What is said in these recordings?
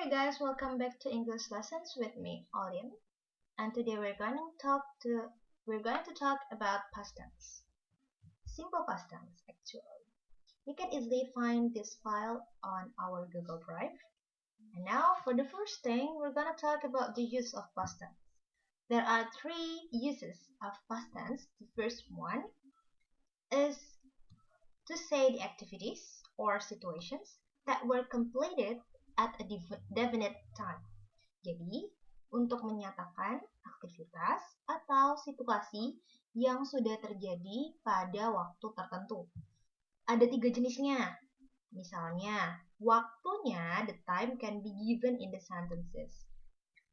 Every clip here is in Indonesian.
Hi guys, welcome back to English lessons with me, Olin. And today we're going to talk about past tense. Simple past tense actually. You can easily find this file on our Google Drive. And now for the first thing, we're going to talk about the use of past tense. There are three uses of past tense. The first one is to say the activities or situations that were completed at a definite time. Jadi, untuk menyatakan aktivitas atau situasi yang sudah terjadi pada waktu tertentu. Ada 3 jenisnya. Misalnya, waktunya, the time can be given in the sentences.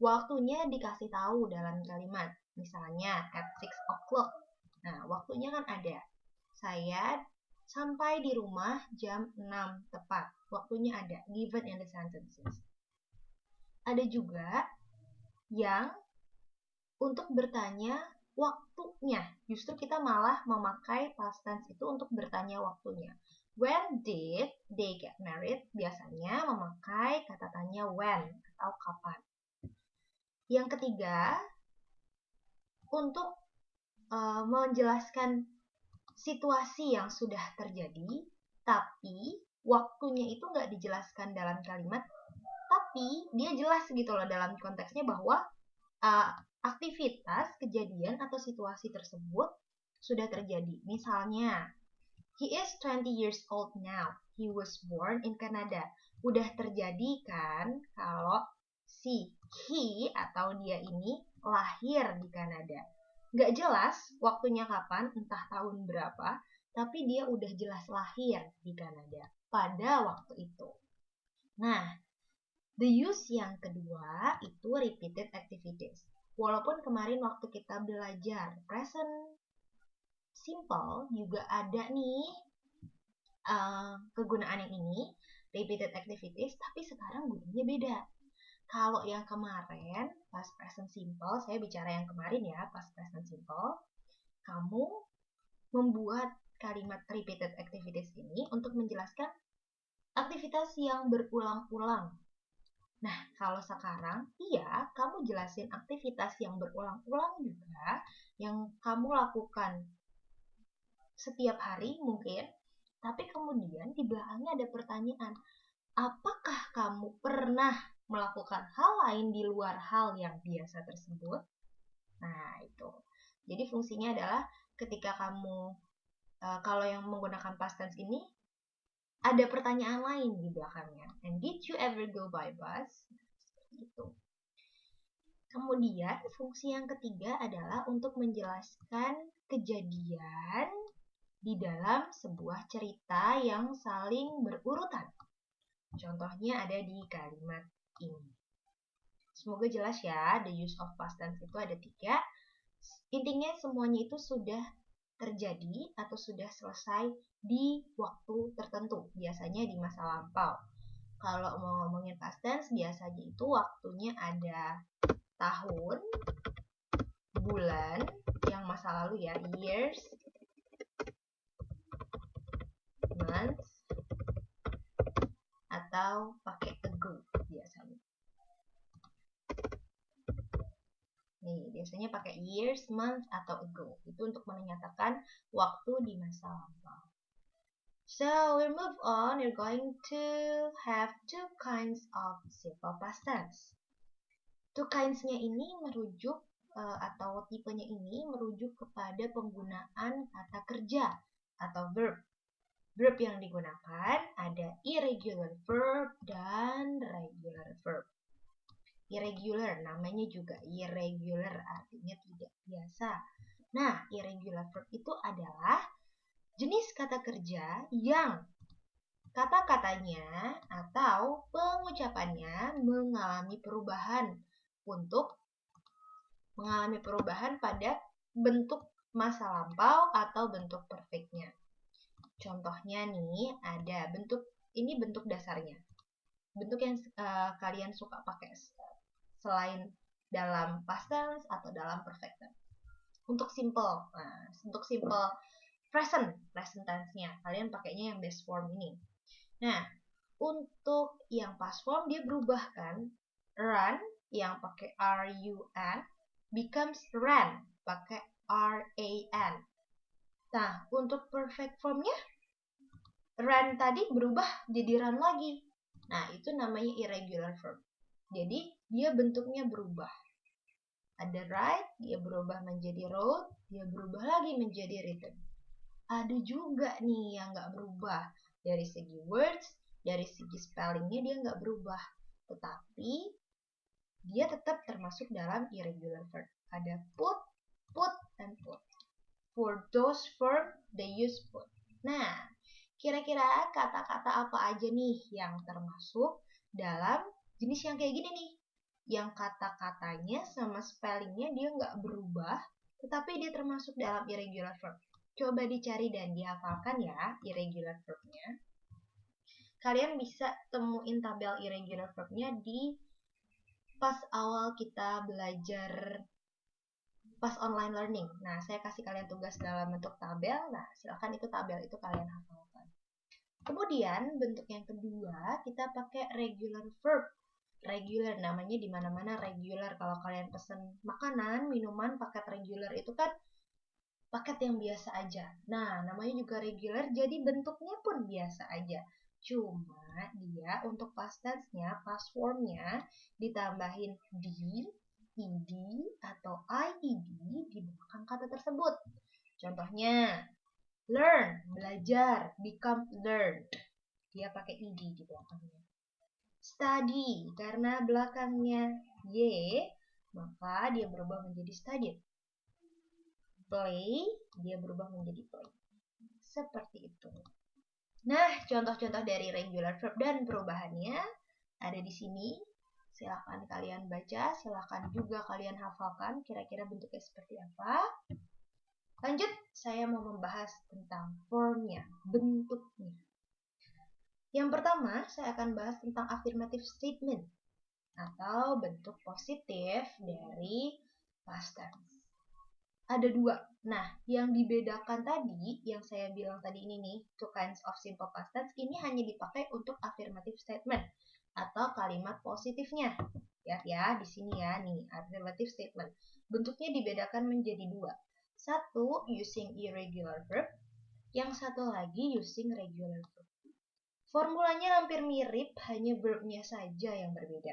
Waktunya dikasih tahu dalam kalimat. Misalnya, at 6 o'clock. Nah, waktunya kan ada. Saya sampai di rumah jam 6 tepat. Waktunya ada, given in the sentences. Ada juga yang untuk bertanya waktunya. Justru kita malah memakai past tense itu untuk bertanya waktunya. When did they get married? Biasanya memakai kata tanya when atau kapan. Yang ketiga, untuk menjelaskan situasi yang sudah terjadi, tapi waktunya itu nggak dijelaskan dalam kalimat, tapi dia jelas gitu loh dalam konteksnya bahwa aktivitas, kejadian, atau situasi tersebut sudah terjadi. Misalnya, he is 20 years old now. He was born in Canada. Udah terjadi kan kalau si he atau dia ini lahir di Kanada. Nggak jelas waktunya kapan, entah tahun berapa, tapi dia udah jelas lahir di Kanada pada waktu itu. Nah, the use yang kedua itu repeated activities. Walaupun kemarin waktu kita belajar present simple juga ada nih kegunaan yang ini, repeated activities, tapi sekarang gunanya beda. Kalau yang kemarin, past present simple, saya bicara yang kemarin ya, past present simple, kamu membuat kalimat repeated activities ini untuk menjelaskan aktivitas yang berulang-ulang. Nah, kalau sekarang, iya, kamu jelasin aktivitas yang berulang-ulang juga, yang kamu lakukan setiap hari mungkin, tapi kemudian di belakangnya ada pertanyaan, apakah kamu pernah melakukan hal lain di luar hal yang biasa tersebut? Nah, itu. Jadi fungsinya adalah ketika kamu, kalau yang menggunakan past tense ini, ada pertanyaan lain di belakangnya. And did you ever go by bus? Gitu. Kemudian fungsi yang ketiga adalah untuk menjelaskan kejadian di dalam sebuah cerita yang saling berurutan. Contohnya ada di kalimat ini. Semoga jelas ya, the use of past tense itu ada 3. Intinya semuanya itu sudah terjadi atau sudah selesai di waktu tertentu, biasanya di masa lampau. Kalau mau ngomongin past tense, biasanya itu waktunya ada tahun, bulan, yang masa lalu ya, years, months, atau pakai ago biasanya. Nih, biasanya pakai years, months, atau ago. Itu untuk menyatakan waktu di masa lampau. So, we move on. We're going to have 2 kinds of simple past tense. 2 kinds-nya ini merujuk atau tipenya ini merujuk kepada penggunaan kata kerja atau verb. Verb yang digunakan ada irregular verb dan regular verb. Irregular, namanya juga irregular, artinya tidak biasa. Nah, irregular verb itu adalah jenis kata kerja yang kata-katanya atau pengucapannya mengalami perubahan pada bentuk masa lampau atau bentuk perfectnya. Contohnya nih, ada bentuk dasarnya. Bentuk yang kalian suka pakai selain dalam past tense atau dalam perfect tense. Untuk simple present tense-nya, kalian pakainya yang base form ini. Nah, Untuk yang past form dia berubah kan. Run yang pakai RUN becomes ran pakai RAN. Nah, untuk perfect formnya run tadi berubah jadi run lagi. Nah, itu namanya irregular verb. Jadi, dia bentuknya berubah. Ada ride, dia berubah menjadi rode, dia berubah lagi menjadi written. Ada juga nih yang nggak berubah. Dari segi words, dari segi spellingnya dia nggak berubah. Tetapi, dia tetap termasuk dalam irregular verb. Ada put, and put. For those verb, they use put. Nah, kira-kira kata-kata apa aja nih yang termasuk dalam jenis yang kayak gini nih? Yang kata-katanya sama spellingnya dia nggak berubah, tetapi dia termasuk dalam irregular verb. Coba dicari dan dihafalkan ya irregular verbnya. Kalian bisa temuin tabel irregular verbnya di pas awal kita belajar pas online learning. Nah, saya kasih kalian tugas dalam bentuk tabel. Nah, silakan itu tabel itu kalian hafalkan. Kemudian bentuk yang kedua kita pakai regular verb. Regular namanya di mana-mana regular. Kalau kalian pesen makanan, minuman paket regular itu kan paket yang biasa aja. Nah, namanya juga regular jadi bentuknya pun biasa aja. Cuma dia untuk past tense-nya, past form-nya ditambahin di, ed atau ied di belakang kata tersebut. Contohnya, learn, belajar, become learned. Dia pakai ed di belakangnya. Study, karena belakangnya y, maka dia berubah menjadi studied. Play, dia berubah menjadi play. Seperti itu. Nah, contoh-contoh dari regular verb dan perubahannya ada di sini. Silahkan kalian baca, silahkan juga kalian hafalkan kira-kira bentuknya seperti apa. Lanjut, saya mau membahas tentang formnya, bentuknya. Yang pertama, saya akan bahas tentang affirmative statement atau bentuk positif dari past tense. Ada dua. Nah, yang dibedakan tadi, yang saya bilang tadi ini nih, two kinds of simple past tense, ini hanya dipakai untuk affirmative statement atau kalimat positifnya. Ya, di sini ya, nih, affirmative statement. Bentuknya dibedakan menjadi dua. Satu, using irregular verb. Yang satu lagi, using regular verb. Formulanya hampir mirip, hanya verbnya saja yang berbeda.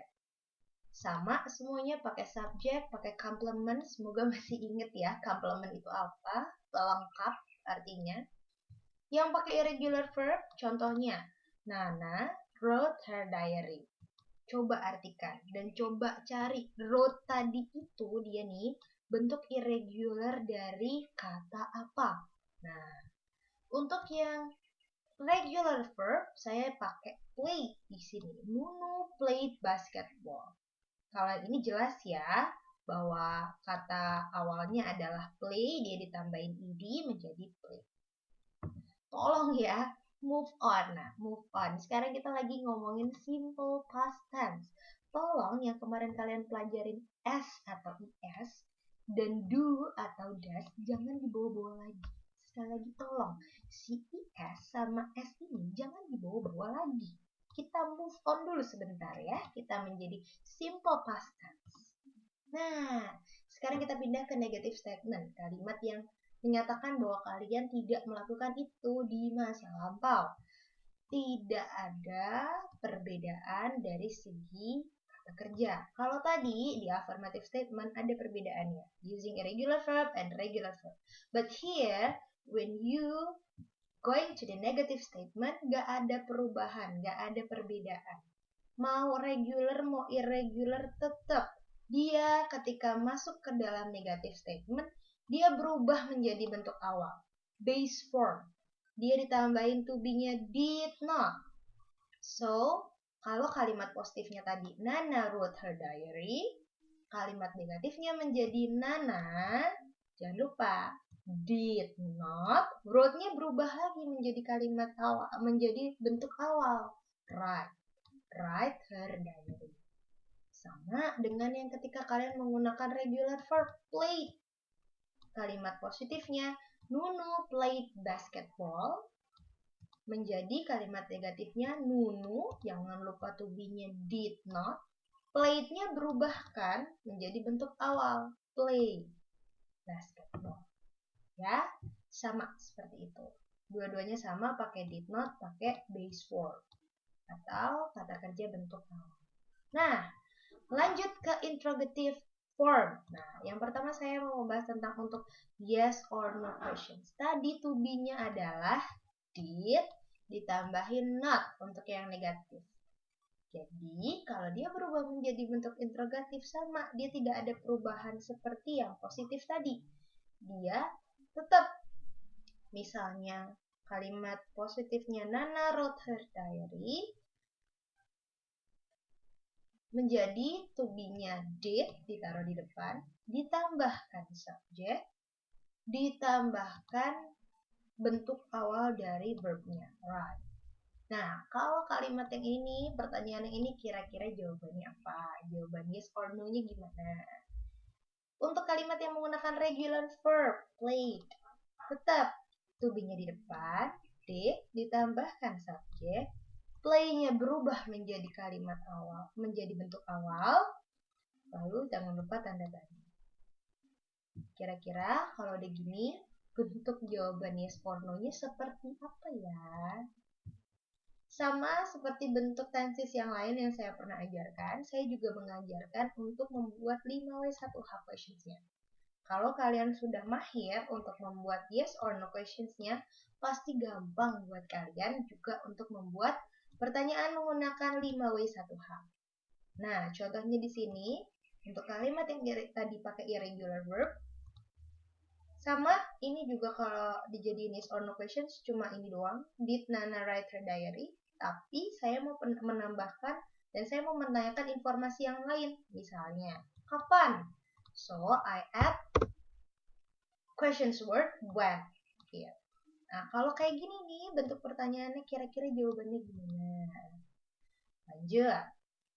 Sama, semuanya pakai subjek, pakai complement. Semoga masih inget ya, complement itu apa, pelengkap artinya. Yang pakai irregular verb, contohnya, Nana wrote her diary. Coba artikan dan coba cari wrote tadi itu dia nih bentuk irregular dari kata apa. Nah, untuk yang regular verb saya pakai play di sini. Nunu played basketball. Kalau ini jelas ya bahwa kata awalnya adalah play, dia ditambahin ed menjadi play. Tolong ya, move on. Nah, move on. Sekarang kita lagi ngomongin simple past tense. Tolong yang kemarin kalian pelajarin s atau is dan do atau does jangan dibawa-bawa lagi. Sekali lagi tolong, si is sama s ini jangan dibawa-bawa lagi. Kita move on dulu sebentar ya. Kita menjadi simple past tense. Nah, sekarang kita pindah ke negative statement. Kalimat yang menyatakan bahwa kalian tidak melakukan itu di masa lampau. Tidak ada perbedaan dari segi kata kerja. Kalau tadi di affirmative statement ada perbedaannya. Using irregular verb and regular verb. But here, when you going to the negative statement, gak ada perubahan, gak ada perbedaan. Mau regular, mau irregular, tetap. Dia ketika masuk ke dalam negative statement, dia berubah menjadi bentuk awal. Base form. Dia ditambahin to be-nya did not. So, kalau kalimat positifnya tadi, Nana wrote her diary, kalimat negatifnya menjadi Nana, jangan lupa, did not, wrote-nya berubah lagi menjadi kalimat awal, menjadi bentuk awal, write her diary. Sama dengan yang ketika kalian menggunakan regular verb played. Kalimat positifnya, Nunu played basketball. menjadi kalimat negatifnya Nunu, jangan lupa to be-nya did not. Played-nya berubahkan menjadi bentuk awal, play basketball. Ya, sama seperti itu. Dua-duanya sama pakai did not, pakai base form atau kata kerja bentuk awal. Nah, lanjut ke interrogative form. Nah, yang pertama saya mau membahas tentang untuk yes or no questions. Tadi to be-nya adalah did ditambahin not untuk yang negatif. Jadi, kalau dia berubah menjadi bentuk interrogatif sama, dia tidak ada perubahan seperti yang positif tadi. Dia tetap, misalnya kalimat positifnya Nana wrote her diary, menjadi to be-nya did ditaruh di depan, ditambahkan subjek, ditambahkan bentuk awal dari verb-nya write. Nah, kalau kalimat yang ini, pertanyaan yang ini kira-kira jawabannya apa? Jawaban yes or no-nya gimana? Untuk kalimat yang menggunakan regular verb, played, tetap to be-nya di depan, did ditambahkan subjek, play-nya berubah menjadi kalimat awal, menjadi bentuk awal, lalu jangan lupa tanda tanya. Kira-kira kalau udah gini, bentuk jawaban yes or no-nya seperti apa ya? Sama seperti bentuk tenses yang lain yang saya pernah ajarkan, saya juga mengajarkan untuk membuat 5W1H questions-nya. Kalau kalian sudah mahir untuk membuat yes or no questions-nya, pasti gampang buat kalian juga untuk membuat pertanyaan menggunakan 5W1H. Nah, contohnya di sini, untuk kalimat yang tadi pakai irregular verb, sama ini juga kalau dijadiin yes or no questions, cuma ini doang. Did Nana write her diary? Tapi saya mau menambahkan dan saya mau menanyakan informasi yang lain. Misalnya, kapan? So, I add questions word when. Here. Nah, kalau kayak gini nih, bentuk pertanyaannya kira-kira jawabannya gimana? Lanjut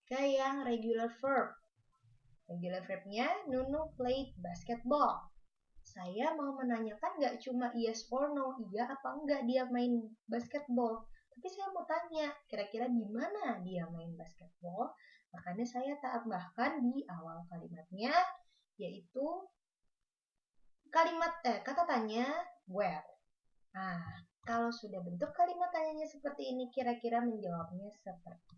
ke yang regular verb. Regular verbnya, Nunu played basketball. Saya mau menanyakan nggak cuma yes or no, iya apa enggak dia main basketball. Tapi saya mau tanya, kira-kira di mana dia main basketball? Makanya saya tambahkan di awal kalimatnya, yaitu kata tanya where. Nah, kalau sudah bentuk kalimat tanyanya seperti ini, kira-kira menjawabnya seperti.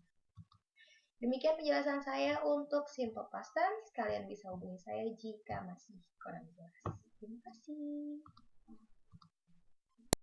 Demikian penjelasan saya untuk simple past tense. Kalian bisa hubungi saya jika masih kurang jelas. Terima kasih.